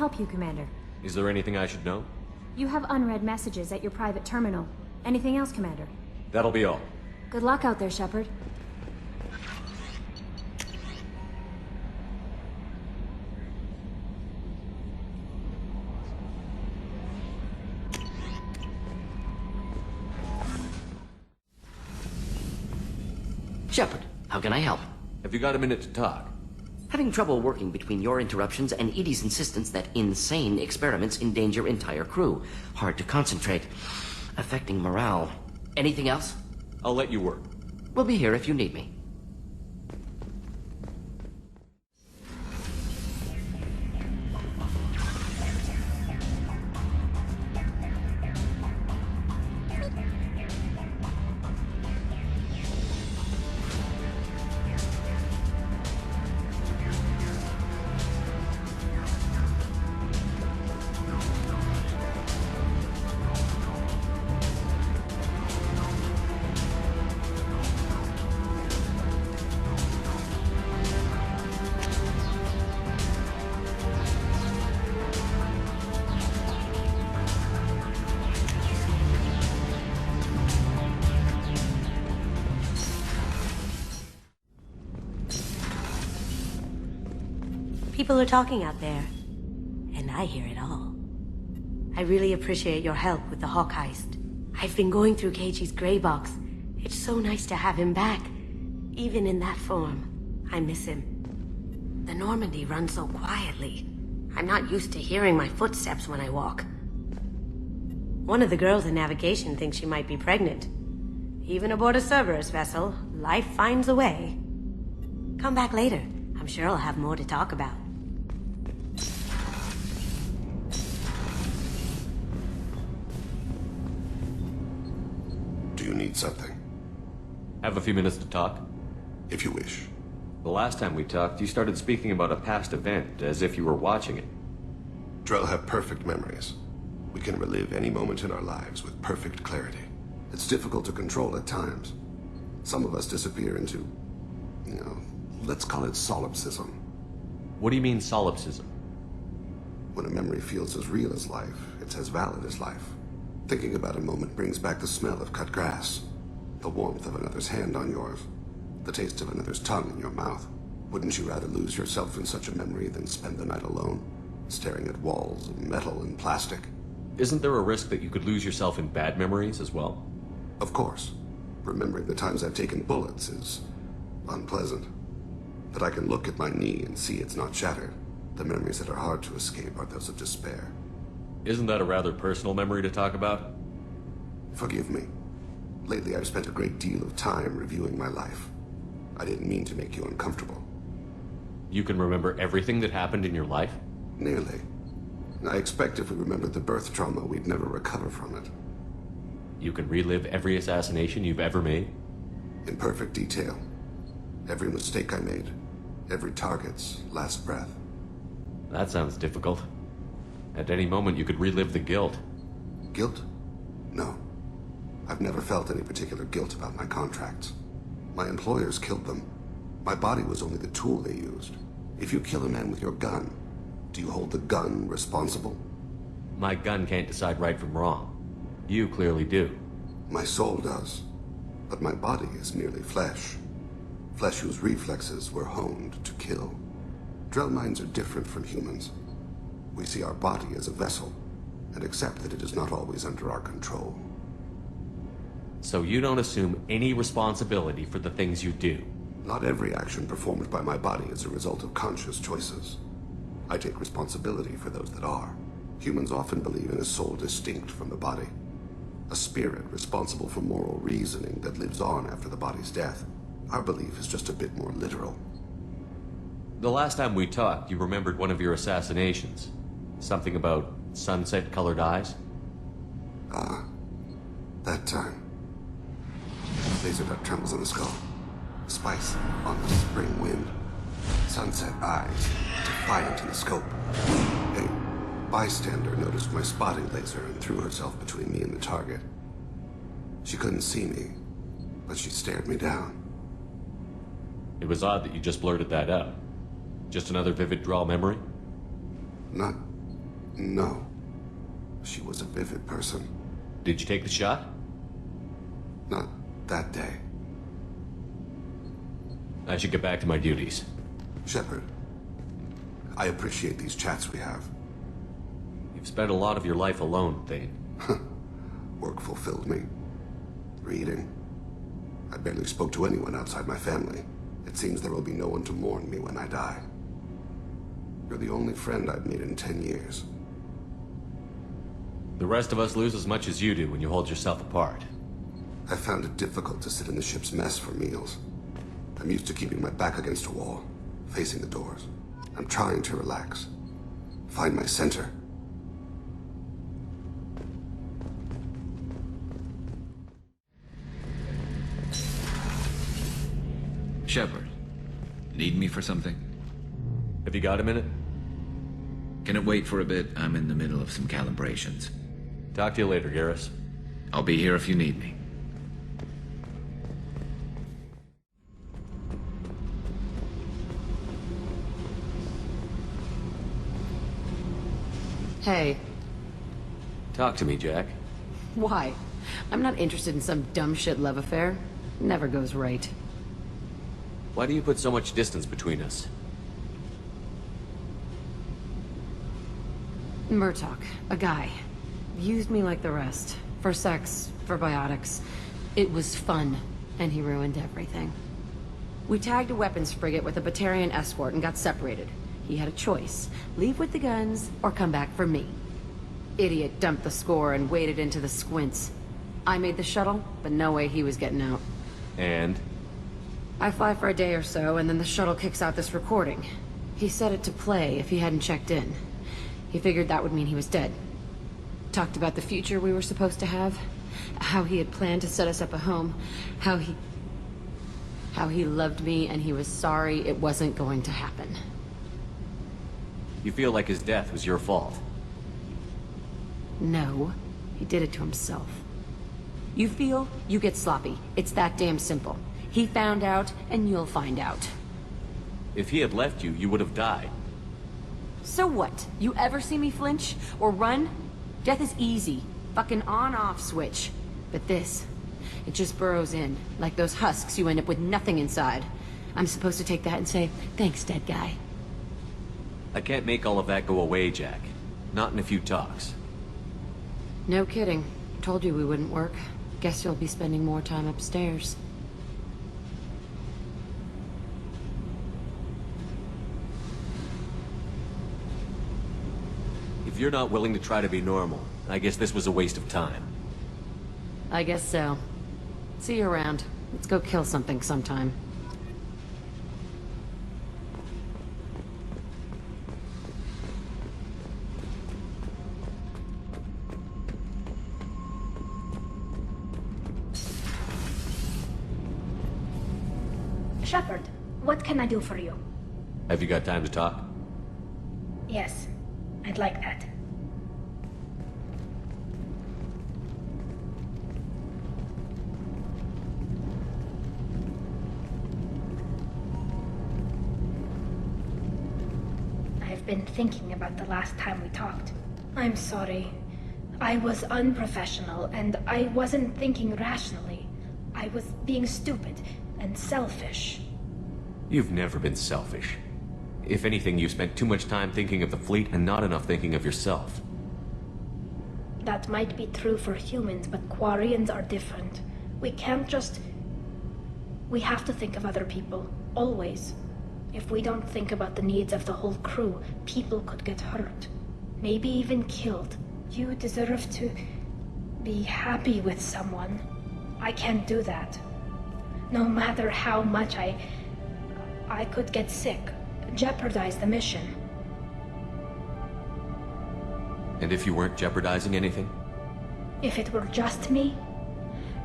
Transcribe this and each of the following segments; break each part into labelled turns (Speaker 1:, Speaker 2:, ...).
Speaker 1: help you, Commander?
Speaker 2: Is there anything I should know?
Speaker 1: You have unread messages at your private terminal. Anything else, Commander?
Speaker 2: That'll be all.
Speaker 1: Good luck out there, Shepard.
Speaker 3: Shepard, how can I help?
Speaker 2: Have you got a minute to talk?
Speaker 3: Having trouble working between your interruptions and Edie's insistence that insane experiments endanger entire crew. Hard to concentrate. Affecting morale. Anything else?
Speaker 2: I'll let you work.
Speaker 3: We'll be here if you need me.
Speaker 4: People are talking out there, and I hear it all. I really appreciate your help with the Hawk heist. I've been going through Keiji's gray box. It's so nice to have him back, even in that form. I miss him. The Normandy runs so quietly. I'm not used to hearing my footsteps when I walk. One of the girls in navigation thinks she might be pregnant. Even aboard a Cerberus vessel, life finds a way. Come back later. I'm sure I'll have more to talk about.
Speaker 5: Do you need something?
Speaker 2: Have a few minutes to talk?
Speaker 5: If you wish.
Speaker 2: The last time we talked, you started speaking about a past event, as if you were watching it.
Speaker 5: Drell have perfect memories. We can relive any moment in our lives with perfect clarity. It's difficult to control at times. Some of us disappear into, let's call it solipsism.
Speaker 2: What do you mean, solipsism?
Speaker 5: When a memory feels as real as life, it's as valid as life. Thinking about a moment brings back the smell of cut grass, the warmth of another's hand on yours, the taste of another's tongue in your mouth. Wouldn't you rather lose yourself in such a memory than spend the night alone, staring at walls of metal and plastic?
Speaker 2: Isn't there a risk that you could lose yourself in bad memories as well?
Speaker 5: Of course. Remembering the times I've taken bullets is unpleasant. But I can look at my knee and see it's not shattered. The memories that are hard to escape are those of despair.
Speaker 2: Isn't that a rather personal memory to talk about?
Speaker 5: Forgive me. Lately I've spent a great deal of time reviewing my life. I didn't mean to make you uncomfortable.
Speaker 2: You can remember everything that happened in your life?
Speaker 5: Nearly. I expect if we remembered the birth trauma, we'd never recover from it.
Speaker 2: You can relive every assassination you've ever made?
Speaker 5: In perfect detail. Every mistake I made. Every target's last breath.
Speaker 2: That sounds difficult. At any moment, you could relive the guilt.
Speaker 5: Guilt? No. I've never felt any particular guilt about my contracts. My employers killed them. My body was only the tool they used. If you kill a man with your gun, do you hold the gun responsible?
Speaker 2: My gun can't decide right from wrong. You clearly do.
Speaker 5: My soul does. But my body is merely flesh. Flesh whose reflexes were honed to kill. Drell minds are different from humans. We see our body as a vessel, and accept that it is not always under our control.
Speaker 2: So you don't assume any responsibility for the things you do?
Speaker 5: Not every action performed by my body is a result of conscious choices. I take responsibility for those that are. Humans often believe in a soul distinct from the body. A spirit responsible for moral reasoning that lives on after the body's death. Our belief is just a bit more literal.
Speaker 2: The last time we talked, you remembered one of your assassinations. Something about sunset-colored eyes?
Speaker 5: Ah, that time. Laser dot trembles on the skull. Spice on the spring wind. Sunset eyes, defiant in the scope. A bystander noticed my spotting laser and threw herself between me and the target. She couldn't see me, but she stared me down.
Speaker 2: It was odd that you just blurted that out. Just another vivid draw memory?
Speaker 5: Not No. She was a vivid person.
Speaker 2: Did you take the shot?
Speaker 5: Not that day.
Speaker 2: I should get back to my duties.
Speaker 5: Shepard, I appreciate these chats we have.
Speaker 2: You've spent a lot of your life alone, Thane.
Speaker 5: Work fulfilled me. Reading. I barely spoke to anyone outside my family. It seems there will be no one to mourn me when I die. You're the only friend I've made in 10 years.
Speaker 2: The rest of us lose as much as you do when you hold yourself apart.
Speaker 5: I found it difficult to sit in the ship's mess for meals. I'm used to keeping my back against a wall, facing the doors. I'm trying to relax. Find my center.
Speaker 6: Shepard, need me for something?
Speaker 2: Have you got a minute?
Speaker 6: Can it wait for a bit? I'm in the middle of some calibrations.
Speaker 2: Talk to you later, Garrus.
Speaker 6: I'll be here if you need me.
Speaker 7: Hey,
Speaker 2: Talk to me, Jack.
Speaker 7: why? I'm not interested in some dumb shit love affair. Never goes right.
Speaker 2: Why do you put so much distance between us?
Speaker 7: Murtaugh, a guy, used me like the rest. For sex, for biotics. It was fun, and he ruined everything. We tagged a weapons frigate with a Batarian escort and got separated. He had a choice. Leave with the guns, or come back for me. Idiot dumped the score and waded into the squints. I made the shuttle, but no way he was getting out.
Speaker 2: And?
Speaker 7: I fly for a day or so, and then the shuttle kicks out this recording. He set it to play if he hadn't checked in. He figured that would mean he was dead. Talked about the future we were supposed to have. How he had planned to set us up a home. How he loved me and he was sorry it wasn't going to happen.
Speaker 2: You feel like his death was your fault?
Speaker 7: No, he did it to himself. You feel, you get sloppy. It's that damn simple. He found out, and you'll find out.
Speaker 2: If he had left you, you would have died.
Speaker 7: So what? You ever see me flinch? Or run? Death is easy. Fucking on-off switch. But this, it just burrows in. Like those husks, you end up with nothing inside. I'm supposed to take that and say, thanks, dead guy.
Speaker 2: I can't make all of that go away, Jack. Not in a few talks.
Speaker 7: No kidding. Told you we wouldn't work. Guess you'll be spending more time upstairs.
Speaker 2: If you're not willing to try to be normal, I guess this was a waste of time.
Speaker 7: I guess so. See you around. Let's go kill something sometime.
Speaker 1: Shepard, what can I do for you?
Speaker 2: Have you got time to talk?
Speaker 1: Yes, I'd like that. I've been thinking about the last time we talked. I'm sorry. I was unprofessional, and I wasn't thinking rationally. I was being stupid and selfish.
Speaker 2: You've never been selfish. If anything, you spent too much time thinking of the fleet and not enough thinking of yourself.
Speaker 1: That might be true for humans, but Quarians are different. We can't just... We have to think of other people, always. If we don't think about the needs of the whole crew, people could get hurt. Maybe even killed. You deserve to be happy with someone. I can't do that. No matter how much I could get sick, jeopardize the mission.
Speaker 2: And if you weren't jeopardizing anything?
Speaker 1: If it were just me,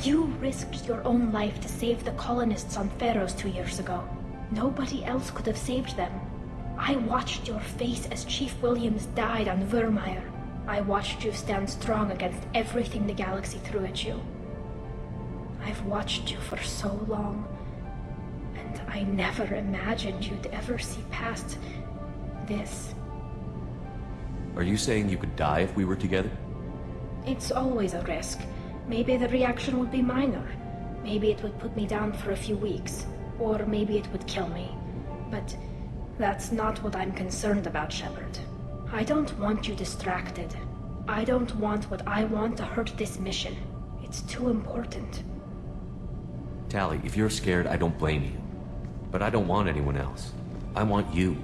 Speaker 1: you risked your own life to save the colonists on Pharaohs 2 years ago. Nobody else could have saved them. I watched your face as Chief Williams died on Vermeer. I watched you stand strong against everything the galaxy threw at you. I've watched you for so long, and I never imagined you'd ever see past this.
Speaker 2: Are you saying you could die if we were together?
Speaker 1: It's always a risk. Maybe the reaction would be minor. Maybe it would put me down for a few weeks. Or maybe it would kill me. But that's not what I'm concerned about, Shepard. I don't want you distracted. I don't want what I want to hurt this mission. It's too important.
Speaker 2: Tali, if you're scared, I don't blame you. But I don't want anyone else. I want you.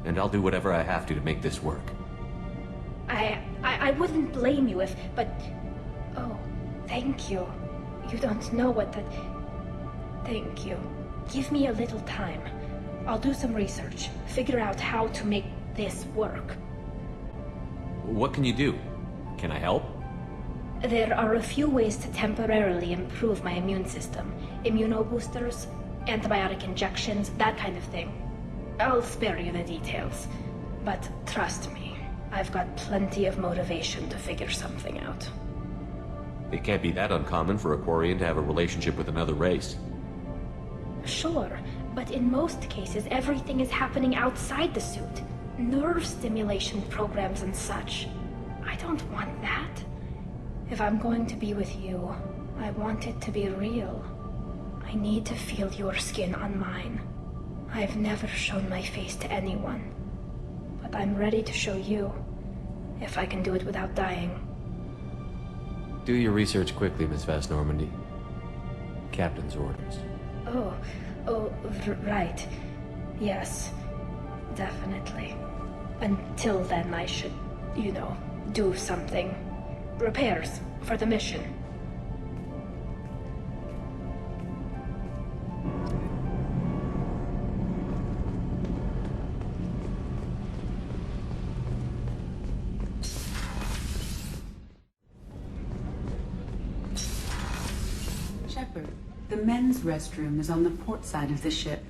Speaker 2: And I'll do whatever I have to make this work.
Speaker 1: I wouldn't blame you if, but... Oh, thank you. You don't know what that... Thank you. Give me a little time. I'll do some research, figure out how to make this work.
Speaker 2: What can you do? Can I help?
Speaker 1: There are a few ways to temporarily improve my immune system. Immunoboosters, antibiotic injections, that kind of thing. I'll spare you the details. But trust me, I've got plenty of motivation to figure something out.
Speaker 2: It can't be that uncommon for a Quarian to have a relationship with another race.
Speaker 1: Sure, but in most cases everything is happening outside the suit. Nerve stimulation programs and such. I don't want that. If I'm going to be with you, I want it to be real. I need to feel your skin on mine. I've never shown my face to anyone. But I'm ready to show you, if I can do it without dying.
Speaker 2: Do your research quickly, Miss Vast Normandy. Captain's orders.
Speaker 1: Right. Yes, definitely. Until then, I should, do something. Repairs for the mission.
Speaker 8: Shepard, the men's restroom is on the port side of the ship.